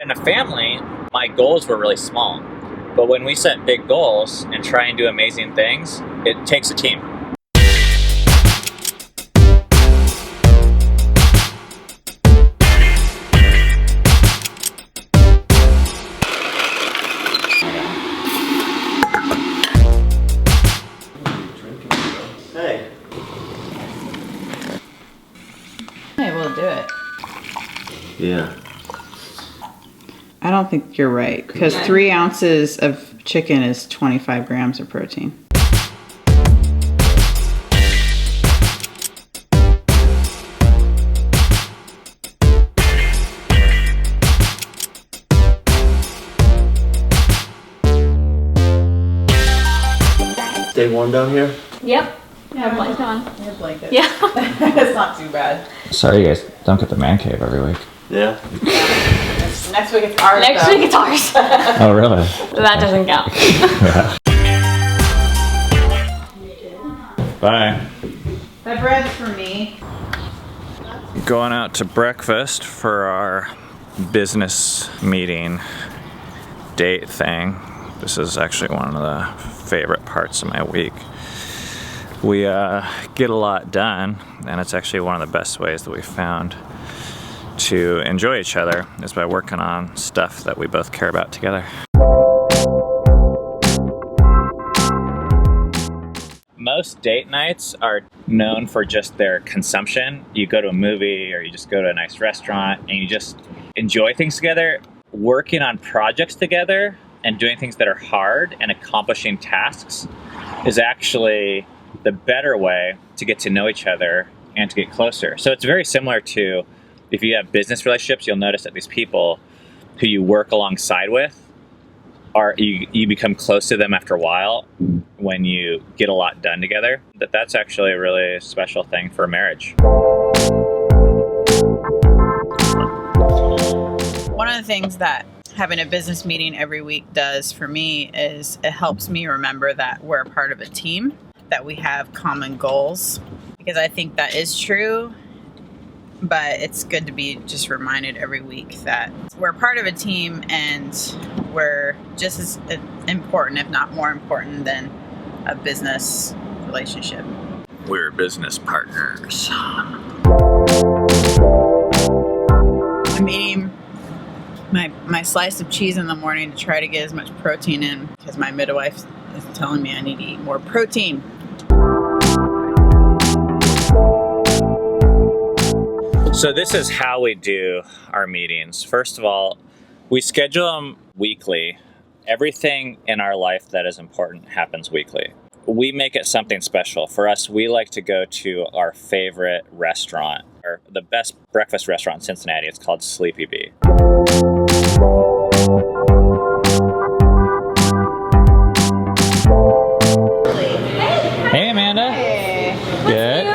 In a family, my goals were really small. But when we set big goals and try and do amazing things, it takes a team. Hey. Hey, we'll do it. Yeah. I don't think you're right, because 3 ounces of chicken is 25 grams of protein. Stay warm down here? Yep. Yeah, blanket on. I have blankets. Yeah. It's not too bad. Sorry you guys don't get the man cave every week. Yeah. Next week it's ours. Next week it's ours. Oh, really? That doesn't count. Bye. That bread's for me. Going out to breakfast for our business meeting date thing. This is actually one of the favorite parts of my week. We get a lot done, and it's actually one of the best ways that we found to enjoy each other is by working on stuff that we both care about together. Most date nights are known for just their consumption. You go to a movie or you just go to a nice restaurant and you just enjoy things together. Working on projects together and doing things that are hard and accomplishing tasks is actually the better way to get to know each other and to get closer. So it's very similar to if you have business relationships, you'll notice that these people who you work alongside with you become close to them after a while when you get a lot done together. That's actually a really special thing for marriage. One of the things that having a business meeting every week does for me is it helps me remember that we're a part of a team, that we have common goals, because I think that is true. But it's good to be just reminded every week that we're part of a team and we're just as important, if not more important, than a business relationship. We're business partners. I'm eating my slice of cheese in the morning to try to get as much protein in because my midwife is telling me I need to eat more protein. So this is how we do our meetings. First of all, we schedule them weekly. Everything in our life that is important happens weekly. We make it something special. For us, we like to go to our favorite restaurant, or the best breakfast restaurant in Cincinnati. It's called Sleepy Bee. Hey, Amanda. Hey. Good.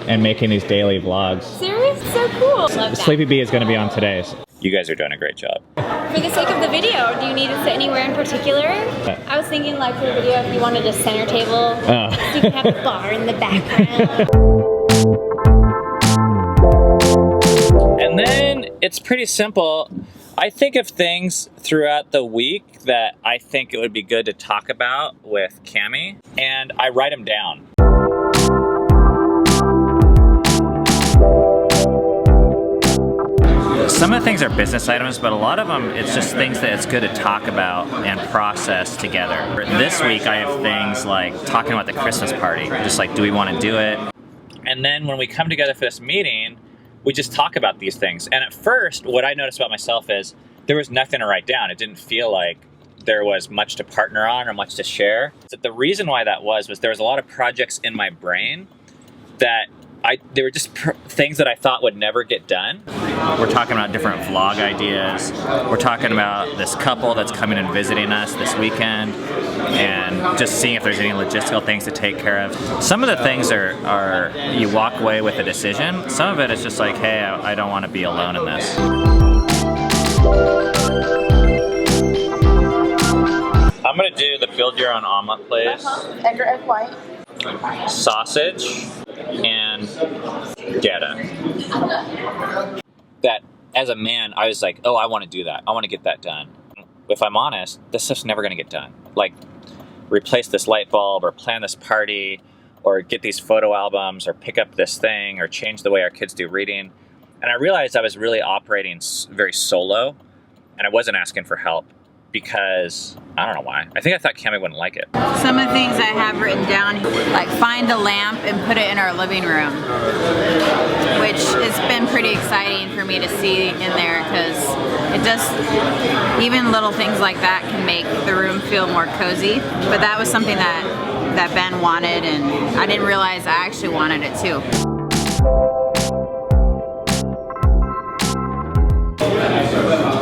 And making these daily vlogs. Serious? So cool. Love that. Sleepy Bee is going to be on today's. You guys are doing a great job. For the sake of the video, do you need to sit anywhere in particular? I was thinking like for the video if you wanted a center table, so you can have a bar in the background. And then it's pretty simple. I think of things throughout the week that I think it would be good to talk about with Cammie, and I write them down. Some of the things are business items, but a lot of them, it's just things that it's good to talk about and process together. This week, I have things like talking about the Christmas party. Just like, do we want to do it? And then when we come together for this meeting, we just talk about these things. And at first, what I noticed about myself is there was nothing to write down. It didn't feel like there was much to partner on or much to share. So the reason why that was there was a lot of projects in my brain that they were just things that I thought would never get done. We're talking about different vlog ideas. We're talking about this couple that's coming and visiting us this weekend and just seeing if there's any logistical things to take care of. Some of the things are you walk away with a decision. Some of it is just like, hey, I don't want to be alone in this. I'm gonna do the build your own omelet, please. Egg white. Sausage and Gouda. That as a man, I was like, oh, I want to do that. I want to get that done. If I'm honest, this stuff's never going to get done. Like, replace this light bulb or plan this party or get these photo albums or pick up this thing or change the way our kids do reading. And I realized I was really operating very solo, and I wasn't asking for help because, I don't know why. I think I thought Cammie wouldn't like it. Some of the things I have written down, like find a lamp and put it in our living room, which has been pretty exciting for me to see in there, because it just, even little things like that can make the room feel more cozy. But that was something that Ben wanted, and I didn't realize I actually wanted it too.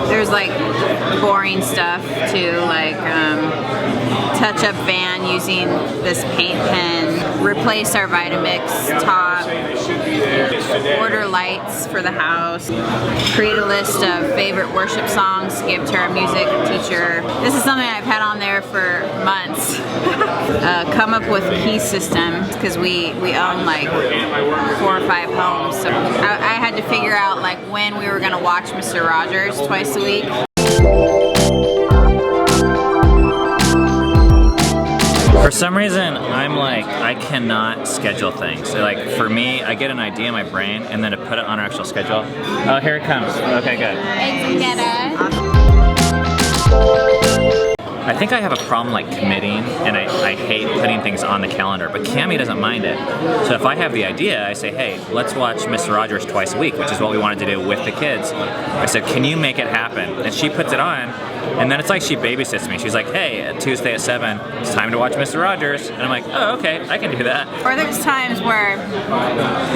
There's like boring stuff too, like touch up van using this paint pen, replace our Vitamix top, order lights for the house, create a list of favorite worship songs to give to our music teacher. This is something I've had on there for months. Come up with key systems, because we own like 4 or 5 homes, so I had to figure out like when we were going to watch Mr. Rogers twice a week. For some reason, I'm like, I cannot schedule things. So like, for me, I get an idea in my brain, and then to put it on our actual schedule. Oh, here it comes. Okay, good. I think I have a problem like committing, and I hate putting things on the calendar, but Cammie doesn't mind it. So if I have the idea, I say, hey, let's watch Mr. Rogers twice a week, which is what we wanted to do with the kids. I said, can you make it happen? And she puts it on, and then it's like she babysits me. She's like, hey, Tuesday at 7, it's time to watch Mr. Rogers. And I'm like, oh, okay, I can do that. Or there's times where,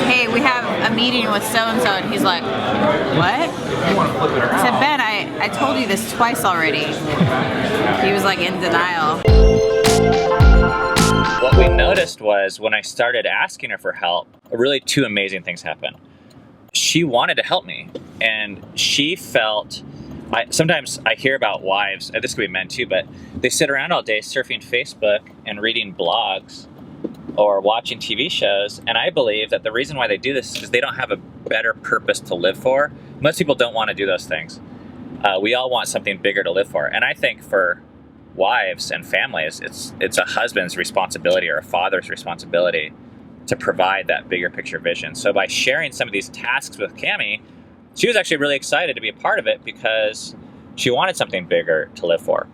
hey, we have a meeting with so-and-so, and he's like, what? I said, Ben, I told you this twice already. He was like in denial. What we noticed was when I started asking her for help, really 2 amazing things happened. She wanted to help me, and she felt, sometimes I hear about wives, and this could be men too, but they sit around all day surfing Facebook and reading blogs or watching TV shows, and I believe that the reason why they do this is they don't have a better purpose to live for. Most people don't want to do those things. We all want something bigger to live for, and I think for wives and families, it's a husband's responsibility or a father's responsibility to provide that bigger picture vision. So by sharing some of these tasks with Cammie, she was actually really excited to be a part of it because she wanted something bigger to live for.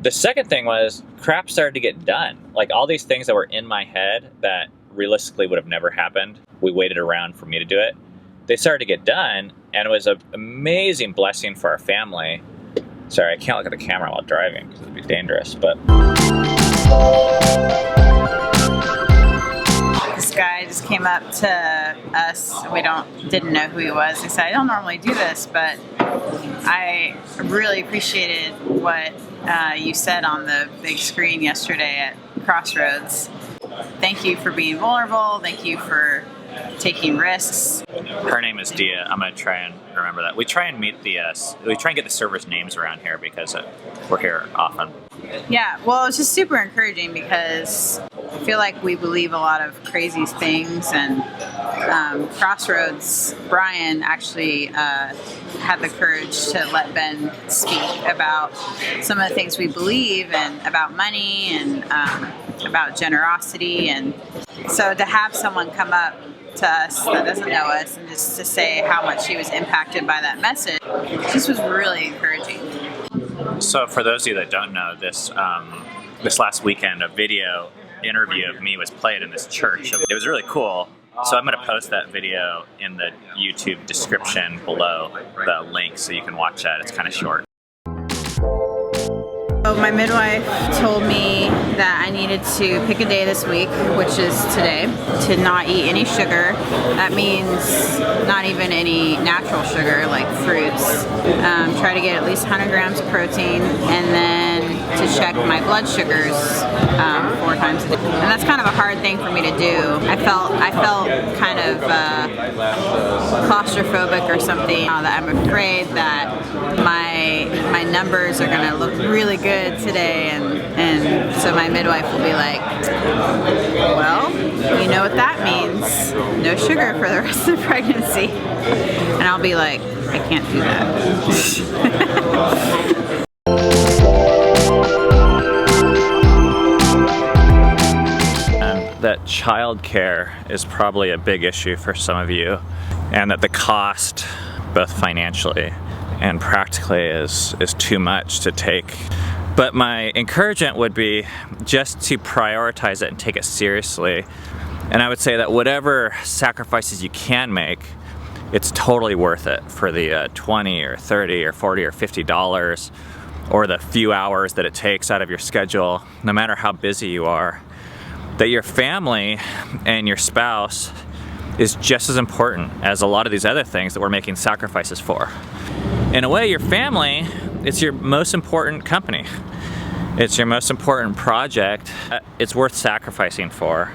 The second thing was crap started to get done. Like all these things that were in my head that realistically would have never happened, we waited around for me to do it. They started to get done, and it was an amazing blessing for our family. Sorry, I can't look at the camera while driving because it'd be dangerous, but. This guy just came up to us. We didn't know who he was. He said, I don't normally do this, but I really appreciated what you said on the big screen yesterday at Crossroads. Thank you for being vulnerable. Thank you for taking risks. Her name is Dia. I'm gonna try and remember that. We try and get the servers' names around here because we're here often. Yeah, well, it's just super encouraging because I feel like we believe a lot of crazy things, and Crossroads, Bryan actually had the courage to let Ben speak about some of the things we believe, and about money, and about generosity. And so to have someone come up to us that doesn't know us and just to say how much he was impacted by that message, just was really encouraging. So for those of you that don't know, this last weekend, a video interview of me was played in this church. It was really cool. So I'm going to post that video in the YouTube description below the link so you can watch that. It's kind of short. So my midwife told me that I needed to pick a day this week, which is today, to not eat any sugar. That means not even any natural sugar like fruits. Try to get at least 100 grams of protein, and then to check my blood sugars 4 times a day. And that's kind of a hard thing for me to do. I felt kind of claustrophobic or something, that I'm afraid that my my numbers are gonna look really good today, and so my midwife will be like, well, you know what that means, no sugar for the rest of the pregnancy. And I'll be like, I can't do that. That childcare is probably a big issue for some of you, and that the cost, both financially and practically, is too much to take. But my encouragement would be just to prioritize it and take it seriously. And I would say that whatever sacrifices you can make, it's totally worth it for the 20 or 30 or 40 or $50 or the few hours that it takes out of your schedule, no matter how busy you are. That your family and your spouse is just as important as a lot of these other things that we're making sacrifices for. In a way, your family, it's your most important company. It's your most important project. It's worth sacrificing for.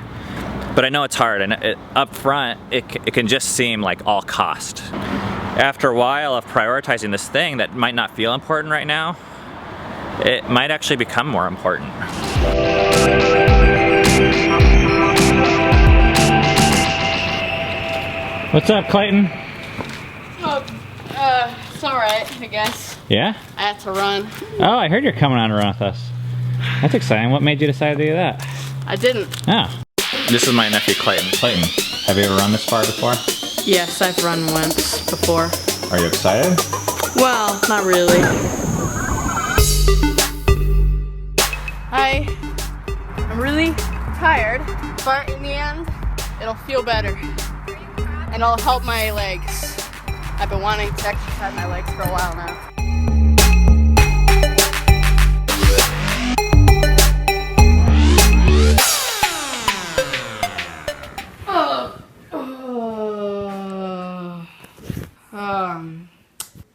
But I know it's hard, and up front, it can just seem like all cost. After a while of prioritizing this thing that might not feel important right now, it might actually become more important. What's up, Clayton? Oh, it's alright, I guess. Yeah? I had to run. Oh, I heard you're coming on to run with us. That's exciting. What made you decide to do that? I didn't. Oh. This is my nephew, Clayton. Clayton, have you ever run this far before? Yes, I've run once before. Are you excited? Well, not really. I'm really tired, but in the end, it'll feel better. And it'll help my legs. I've been wanting to exercise my legs for a while now.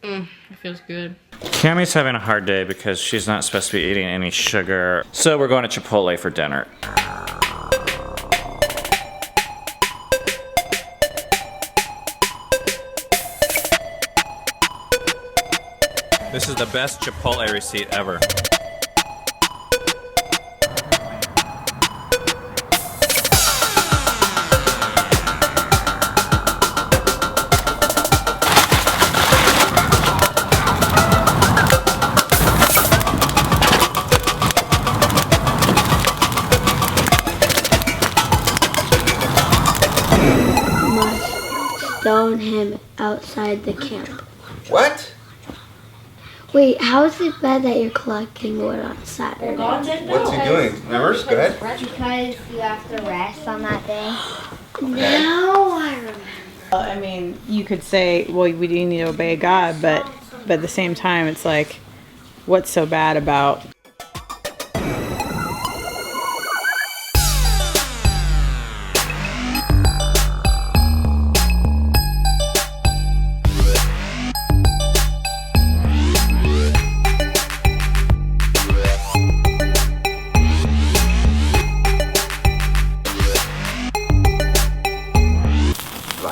It feels good. Cammy's having a hard day because she's not supposed to be eating any sugar. So we're going to Chipotle for dinner. This is the best Chipotle receipt ever. Stone him outside the camp. What? Wait, how is it bad that you're collecting wood on Saturday? What's he doing? Remember? Go ahead. Because you have to rest on that day. Now I remember. Well, I mean, you could say, well, we do need to obey God, but at the same time, it's like, what's so bad about...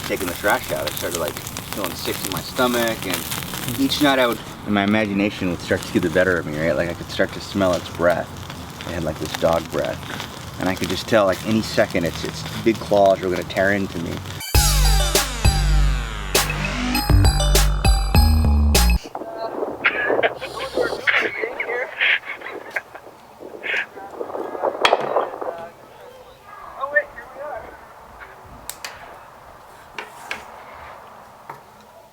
Taking the trash out, I started like feeling sick in my stomach, and each night my imagination would start to get the better of me, right? Like I could start to smell its breath. It had like this dog breath, and I could just tell like any second its big claws were gonna tear into me.